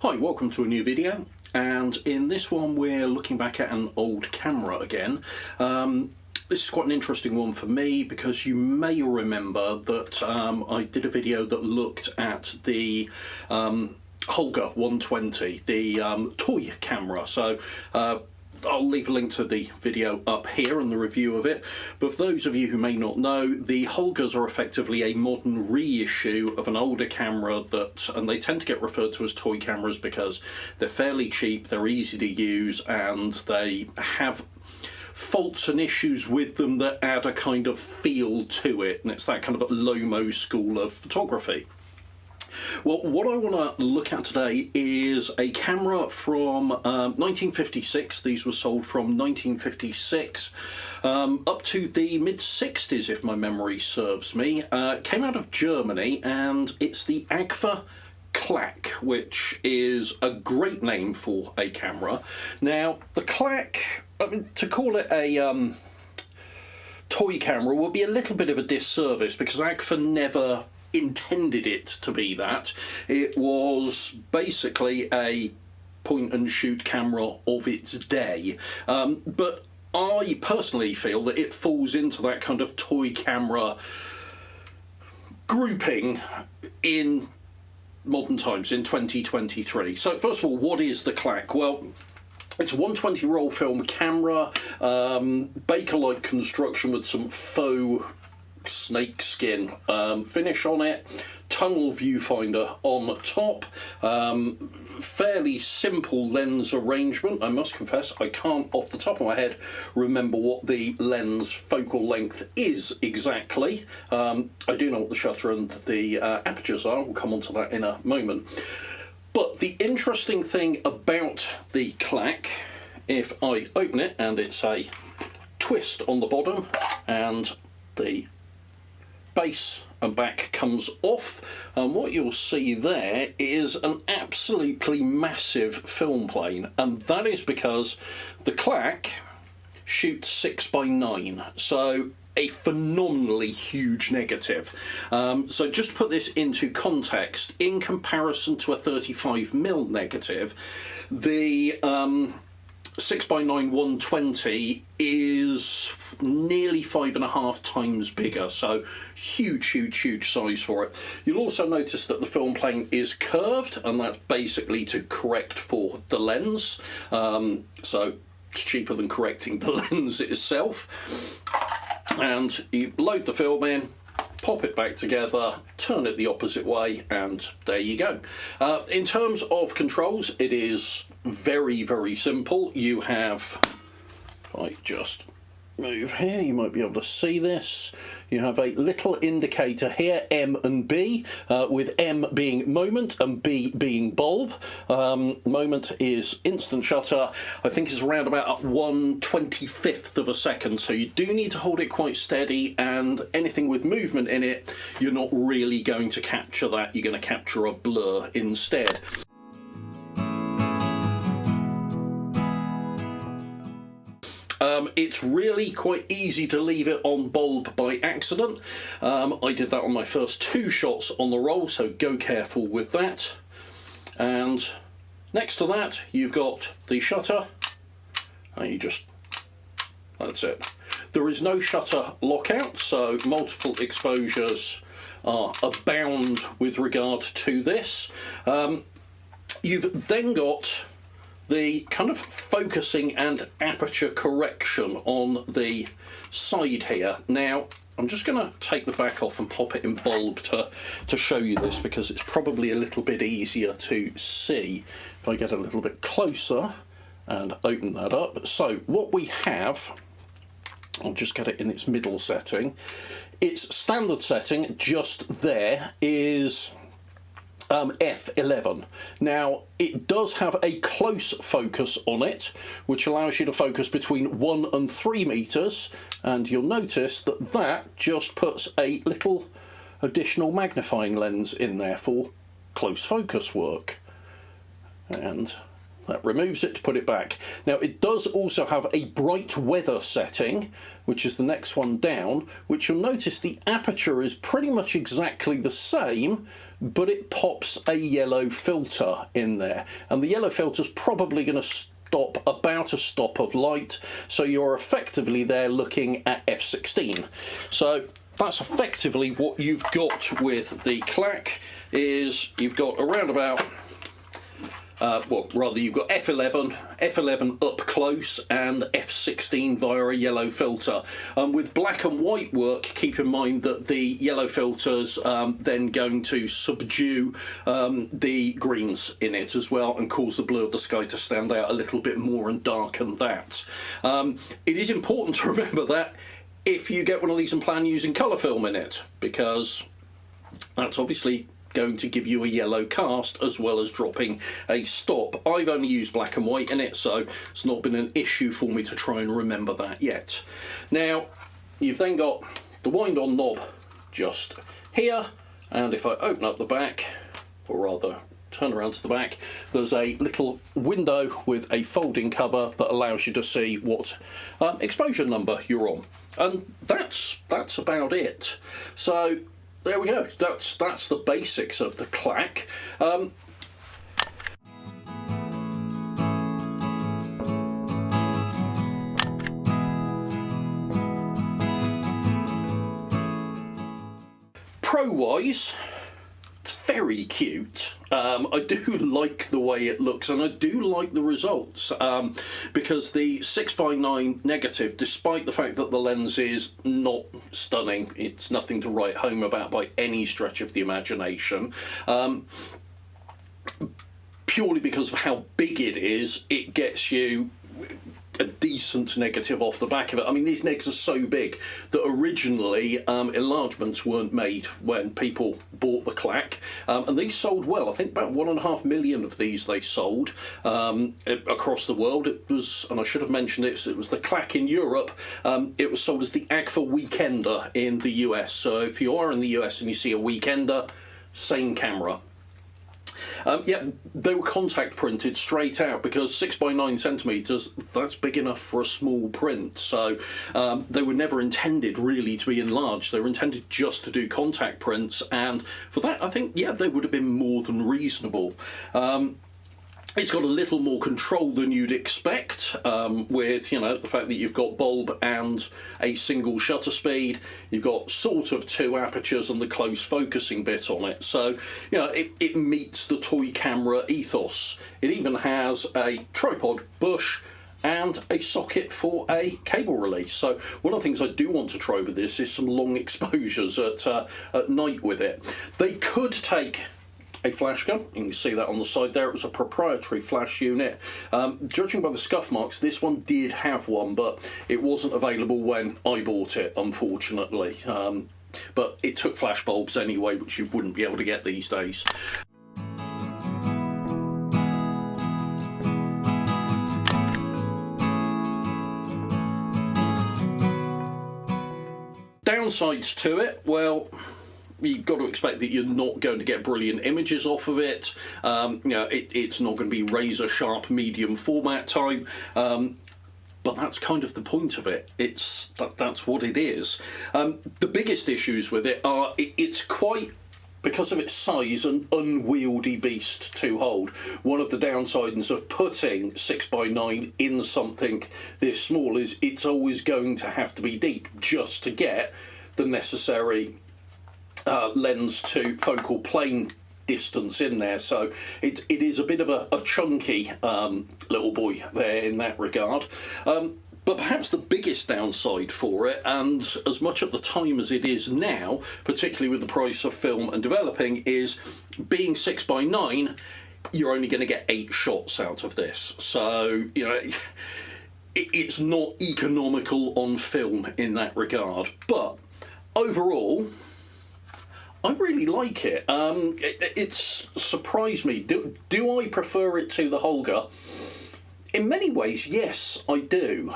Hi, welcome to a new video, and in this one we're looking back at an old camera again. This is quite an interesting one for me because you may remember that I did a video that looked at the Holga 120, the toy camera. So I'll leave a link to the video up here and the review of it. But for those of you who may not know, the Holgas are effectively a modern reissue of an older camera and they tend to get referred to as toy cameras because they're fairly cheap, they're easy to use, and they have faults and issues with them that add a kind of feel to it, and it's that kind of Lomo school of photography. Well, what I want to look at today is a camera from 1956. These were sold from 1956 up to the mid-60s, if my memory serves me. Came out of Germany, and it's the Agfa Clack, which is a great name for a camera. Now, the Clack, I mean, to call it a toy camera would be a little bit of a disservice because Agfa never intended it to be that. It was basically a point and shoot camera of its day, but I personally feel that it falls into that kind of toy camera grouping in modern times, in 2023. So first of all, what is the Clack? Well, it's a 120 roll film camera, Baker-like construction with some faux snake skin finish on it, tunnel viewfinder on top, fairly simple lens arrangement. I must confess I can't off the top of my head remember what the lens focal length is exactly. I do know what the shutter and the apertures are. We'll come on to that in a moment. But the interesting thing about the Clack, if I open it, and it's a twist on the bottom and the base and back comes off, and what you'll see there is an absolutely massive film plane, and that is because the Clack shoots 6x9, so a phenomenally huge negative. So just to put this into context, in comparison to a 35mm negative, the 6x9 120 is nearly 5.5 times bigger, so huge size for it. You'll also notice that the film plane is curved, and that's basically to correct for the lens, so it's cheaper than correcting the lens itself. And you load the film in, pop it back together, turn it the opposite way, and there you go. In terms of controls, it is very simple. You have, if I just move here, you might be able to see this. You have a little indicator here, M and B, with M being moment and B being bulb. Moment is instant shutter. I think it's around about 1/25 of a second, so you do need to hold it quite steady, and anything with movement in it, you're not really going to capture that. You're going to capture a blur instead. It's really quite easy to leave it on bulb by accident. I did that on my first 2 shots on the roll, so go careful with that. And next to that, you've got the shutter, and that's it. There is no shutter lockout, so multiple exposures are abound with regard to this. You've then got the kind of focusing and aperture correction on the side here. Now, I'm just going to take the back off and pop it in bulb to show you this, because it's probably a little bit easier to see if I get a little bit closer and open that up. So what we have, I'll just get it in its middle setting. Its standard setting just there is F11. Now, it does have a close focus on it, which allows you to focus between 1 and 3 meters, and you'll notice that that just puts a little additional magnifying lens in there for close focus work. And That removes it to put it back. Now it does also have a bright weather setting, which is the next one down, which you'll notice the aperture is pretty much exactly the same, but it pops a yellow filter in there. And the yellow filter is probably going to stop about a stop of light, so you're effectively there looking at f16. So that's effectively what you've got with the Clack, is you've got around about you've got F11 up close, and F16 via a yellow filter. With black and white work, keep in mind that the yellow filter's then going to subdue the greens in it as well, and cause the blue of the sky to stand out a little bit more and darken that. It is important to remember that if you get one of these and plan using colour film in it, because that's obviously going to give you a yellow cast as well as dropping a stop. I've only used black and white in it, so it's not been an issue for me to try and remember that yet. Now, you've then got the wind on knob just here, and if I open up the back, or rather turn around to the back, there's a little window with a folding cover that allows you to see what exposure number you're on. And that's about it. So there we go. That's the basics of the Clack. Pro-wise, it's very cute. I do like the way it looks, and I do like the results, because the 6x9 negative, despite the fact that the lens is not stunning, it's nothing to write home about by any stretch of the imagination, purely because of how big it is, it gets you a decent negative off the back of it. I mean, these negs are so big that originally enlargements weren't made when people bought the Clack, and these sold well. I think about 1.5 million of these they sold across the world. It was, and I should have mentioned it was the Clack in Europe. It was sold as the Agfa Weekender in the US. So if you are in the US and you see a Weekender, same camera. Yeah, they were contact printed straight out, because 6x9 centimetres, that's big enough for a small print. So they were never intended really to be enlarged. They were intended just to do contact prints, and for that, I think, yeah, they would have been more than reasonable. It's got a little more control than you'd expect, with, you know, the fact that you've got bulb and a single shutter speed. You've got sort of 2 apertures and the close focusing bit on it. So, you know, it meets the toy camera ethos. It even has a tripod bush and a socket for a cable release. So one of the things I do want to try with this is some long exposures at night with it. They could take a flash gun. You can see that on the side there. It was a proprietary flash unit. Judging by the scuff marks, this one did have one, but it wasn't available when I bought it, unfortunately. But it took flash bulbs anyway, which you wouldn't be able to get these days. Downsides to it, well, you've got to expect that you're not going to get brilliant images off of it. You know, it's not going to be razor sharp medium format time, but that's kind of the point of it. That's what it is. The biggest issues with it are it's quite, because of its size, an unwieldy beast to hold. One of the downsides of putting 6x9 in something this small is it's always going to have to be deep just to get the necessary lens to focal plane distance in there, so it is a bit of a chunky little boy there in that regard. But perhaps the biggest downside for it, and as much at the time as it is now, particularly with the price of film and developing, is being 6x9, you're only going to get 8 shots out of this. So, you know, it's not economical on film in that regard. But overall, I really like it. It's surprised me. Do I prefer it to the Holga? In many ways, yes, I do.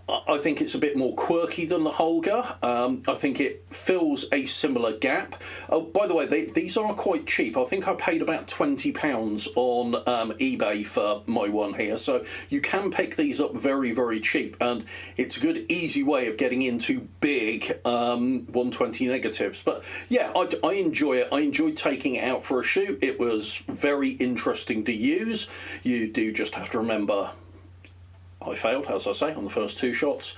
I think it's a bit more quirky than the Holger. I think it fills a similar gap. Oh, by the way, these are quite cheap. I think I paid about £20 on eBay for my one here. So you can pick these up very, very cheap. And it's a good, easy way of getting into big 120 negatives. But yeah, I enjoy it. I enjoyed taking it out for a shoot. It was very interesting to use. You do just have to remember, I failed, as I say, on the first two shots.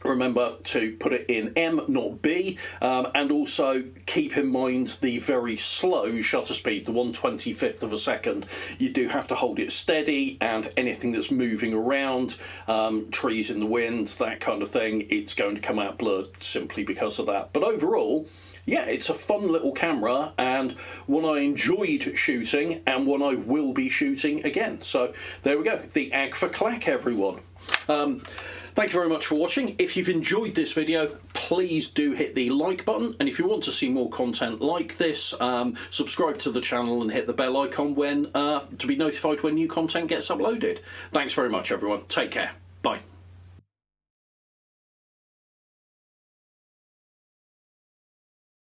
Remember to put it in M, not B, and also keep in mind the very slow shutter speed, the 1/25th of a second. You do have to hold it steady, and anything that's moving around, trees in the wind, that kind of thing, it's going to come out blurred simply because of that. But overall, yeah, it's a fun little camera and one I enjoyed shooting and one I will be shooting again. So there we go, the Agfa Clack, everyone. Thank you very much for watching. If you've enjoyed this video, please do hit the like button, and if you want to see more content like this, subscribe to the channel and hit the bell icon when to be notified when new content gets uploaded. Thanks very much, everyone. Take care. Bye.